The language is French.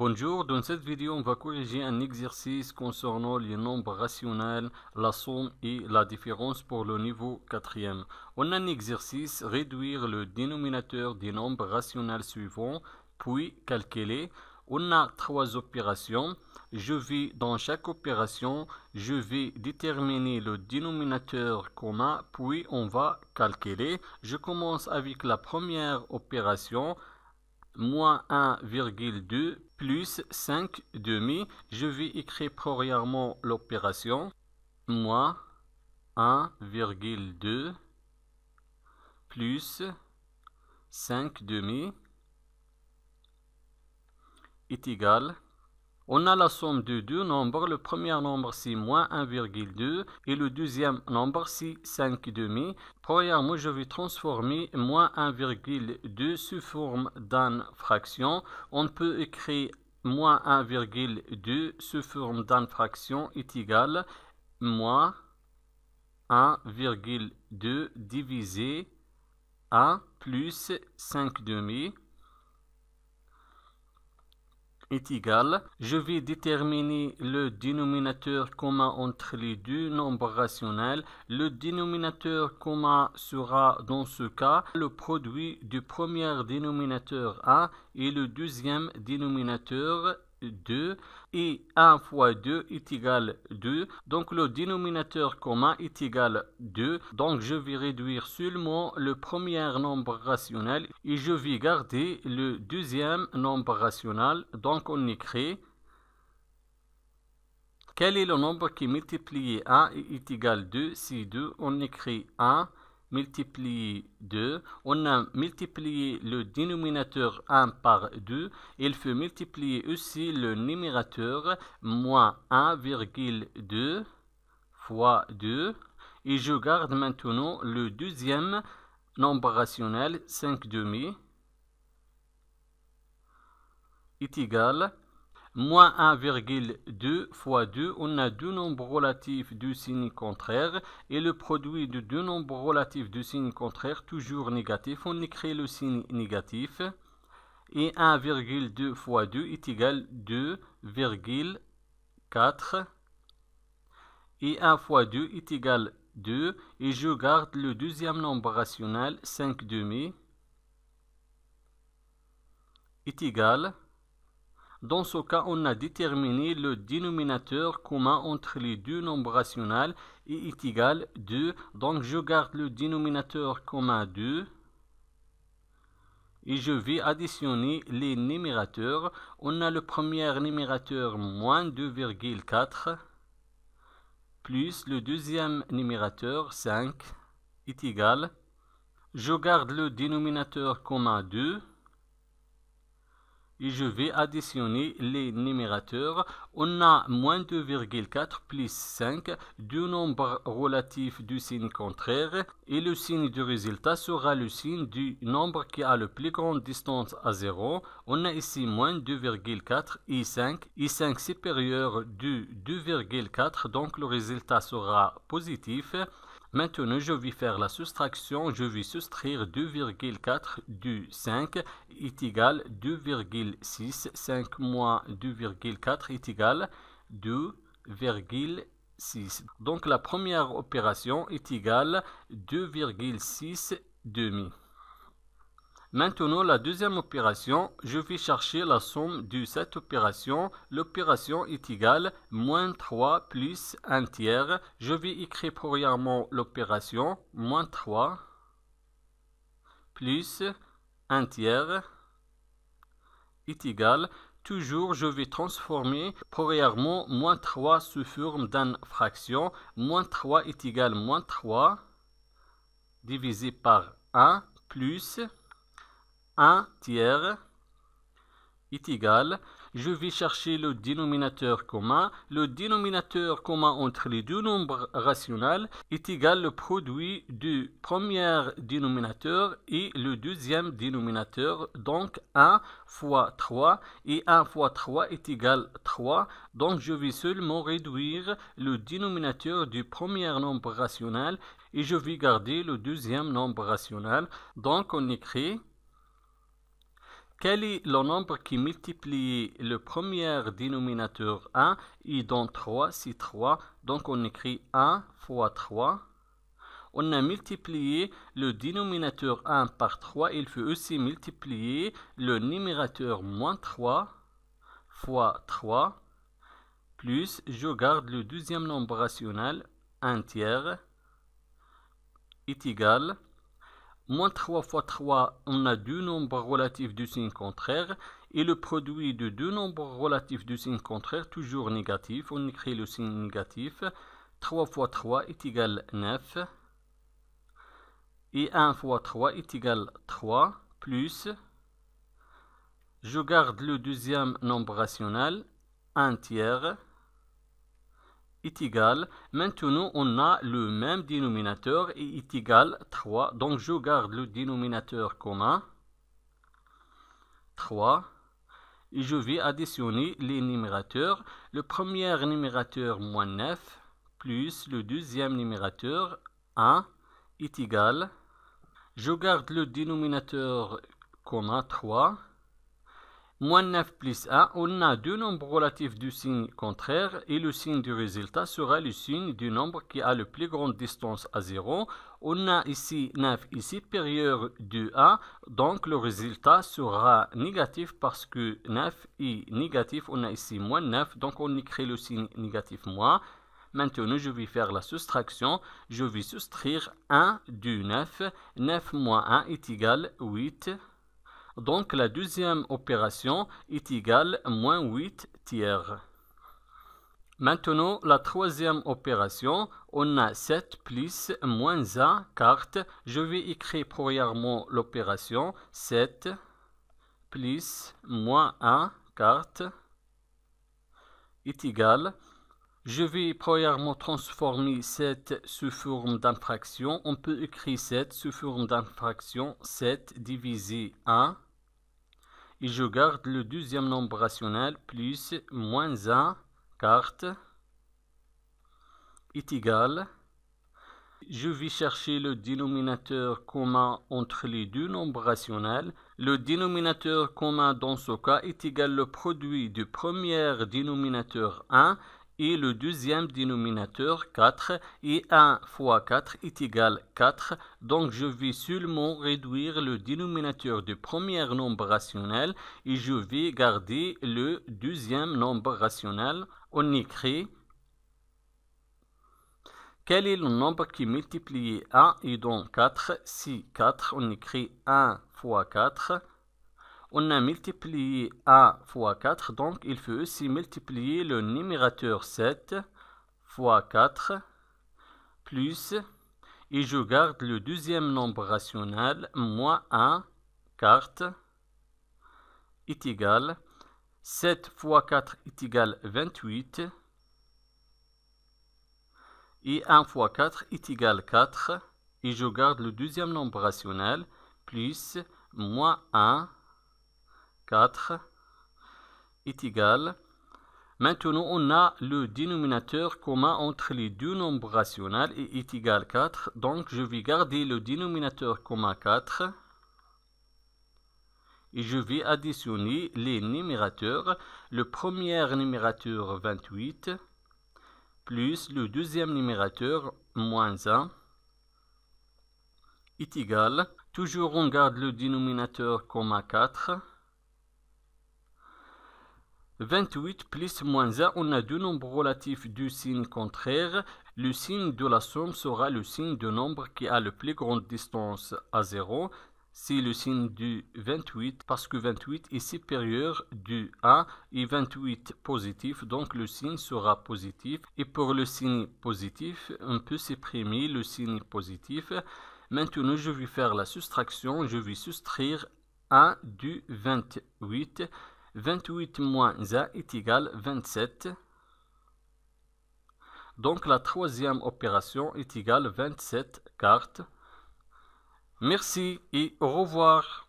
Bonjour, dans cette vidéo, on va corriger un exercice concernant les nombres rationnels, la somme et la différence pour le niveau 4e. On a un exercice, réduire le dénominateur des nombres rationnels suivants, puis calculer. On a trois opérations. Dans chaque opération, je vais déterminer le dénominateur commun, puis on va calculer. Je commence avec la première opération. Moins 1,2 plus 5 demi. Je vais écrire premièrement l'opération. Moins 1,2 plus 5 demi est égal. On a la somme de deux nombres. Le premier nombre c'est moins 1,2 et le deuxième nombre c'est 5 demi. Premièrement, je vais transformer moins 1,2 sous forme d'une fraction. On peut écrire moins 1,2 sous forme d'une fraction est égal moins 1,2 divisé 1 plus 5 demi est égal. Je vais déterminer le dénominateur commun entre les deux nombres rationnels. Le dénominateur commun sera dans ce cas le produit du premier dénominateur 1 et le deuxième dénominateur 2 et 1 fois 2 est égal 2. Donc le dénominateur commun est égal 2. Donc je vais réduire seulement le premier nombre rationnel et je vais garder le deuxième nombre rationnel. Donc on écrit quel est le nombre qui multiplié 1 est égal 2. C'est 2. On écrit 1 multiplié 2, on a multiplié le dénominateur 1 par 2, il faut multiplier aussi le numérateur, moins 1,2 fois 2, et je garde maintenant le deuxième nombre rationnel, 5 demi, est égal moins 1,2 fois 2, on a deux nombres relatifs de signe contraire et le produit de deux nombres relatifs de signe contraire toujours négatif. On écrit le signe négatif et 1,2 fois 2 est égal 2,4 et 1 fois 2 est égal 2 et je garde le deuxième nombre rationnel 5 demi est égal. Dans ce cas, on a déterminé le dénominateur commun entre les deux nombres rationnels et est égal 2. Donc, je garde le dénominateur commun 2 et je vais additionner les numérateurs. On a le premier numérateur moins 2,4 plus le deuxième numérateur 5 est égal. Je garde le dénominateur commun 2. Et je vais additionner les numérateurs. On a moins 2,4 plus 5, deux nombres relatifs du signe contraire. Et le signe du résultat sera le signe du nombre qui a le plus grande distance à 0. On a ici moins 2,4 et 5. Et 5 supérieur de 2,4, donc le résultat sera positif. Maintenant, je vais faire la soustraction. Je vais soustraire 2,4 du 5 est égal 2,6. 5 moins 2,4 est égal 2,6. Donc la première opération est égale 2,6 demi. Maintenant, la deuxième opération, je vais chercher la somme de cette opération. L'opération est égale moins 3 plus 1 tiers. Je vais écrire premièrement l'opération moins 3 plus 1 tiers est égal. Toujours, je vais transformer premièrement moins 3 sous forme d'une fraction. Moins 3 est égal moins 3 divisé par 1 plus 1 tiers est égal. Je vais chercher le dénominateur commun. Le dénominateur commun entre les deux nombres rationnels est égal le produit du premier dénominateur et le deuxième dénominateur. Donc 1 fois 3 et 1 fois 3 est égal 3. Donc je vais seulement réduire le dénominateur du premier nombre rationnel et je vais garder le deuxième nombre rationnel. Donc on écrit Quel est le nombre qui multiplie le premier dénominateur 1 et donne 3, c'est 3. Donc on écrit 1 fois 3. On a multiplié le dénominateur 1 par 3. Il faut aussi multiplier le numérateur moins 3 fois 3. Plus, je garde le deuxième nombre rationnel, 1 tiers, est égal. Moins 3 fois 3, on a deux nombres relatifs de signe contraire. Et le produit de deux nombres relatifs de signe contraire, toujours négatif. On écrit le signe négatif. 3 fois 3 est égal 9. Et 1 fois 3 est égal 3. Plus, je garde le deuxième nombre rationnel, 1 tiers, est égal. Maintenant, on a le même dénominateur et est égal 3. Donc, je garde le dénominateur commun, 3. Et je vais additionner les numérateurs. Le premier numérateur, moins 9, plus le deuxième numérateur, 1, est égal. Je garde le dénominateur commun, 3. Moins 9 plus 1, on a deux nombres relatifs du signe contraire et le signe du résultat sera le signe du nombre qui a le plus grande distance à 0. On a ici 9 est supérieur de 1, donc le résultat sera négatif parce que 9 est négatif. On a ici moins 9, donc on écrit le signe négatif moins. Maintenant, je vais faire la soustraction. Je vais soustraire 1 du 9. 9 moins 1 est égal 8. Donc, la deuxième opération est égale moins 8 tiers. Maintenant, la troisième opération, on a 7 plus moins 1 quart. Je vais écrire premièrement l'opération 7 plus moins 1 quart est égal. Je vais premièrement transformer 7 sous forme d'infraction. On peut écrire 7 sous forme d'infraction 7 divisé 1. Et je garde le deuxième nombre rationnel plus moins 1 quart est égal. Je vais chercher le dénominateur commun entre les deux nombres rationnels. Le dénominateur commun dans ce cas est égal au produit du premier dénominateur 1 et le deuxième dénominateur 4, et 1 fois 4 est égal 4, donc je vais seulement réduire le dénominateur du premier nombre rationnel et je vais garder le deuxième nombre rationnel. On écrit quel est le nombre qui multiplie 1 et donne 4, si 4, on écrit 1 fois 4. On a multiplié 1 fois 4, donc il faut aussi multiplier le numérateur 7 fois 4, plus, et je garde le deuxième nombre rationnel, moins 1 quart, est égal, 7 fois 4 est égal 28, et 1 fois 4 est égal 4, et je garde le deuxième nombre rationnel, plus, moins 1, 4 est égal. Maintenant, on a le dénominateur commun entre les deux nombres rationnels et est égal 4. Donc, je vais garder le dénominateur commun 4. Et je vais additionner les numérateurs. Le premier numérateur 28 plus le deuxième numérateur moins 1 est égal. Toujours, on garde le dénominateur commun 4. 28 plus moins 1, on a deux nombres relatifs du signe contraire. Le signe de la somme sera le signe du nombre qui a le plus grande distance à 0. C'est le signe du 28 parce que 28 est supérieur du 1 et 28 positif. Donc le signe sera positif. Et pour le signe positif, on peut supprimer le signe positif. Maintenant, je vais faire la soustraction. Je vais soustraire 1 du 28. 28 moins 1 est égal 27. Donc la troisième opération est égale 27 quarts. Merci et au revoir.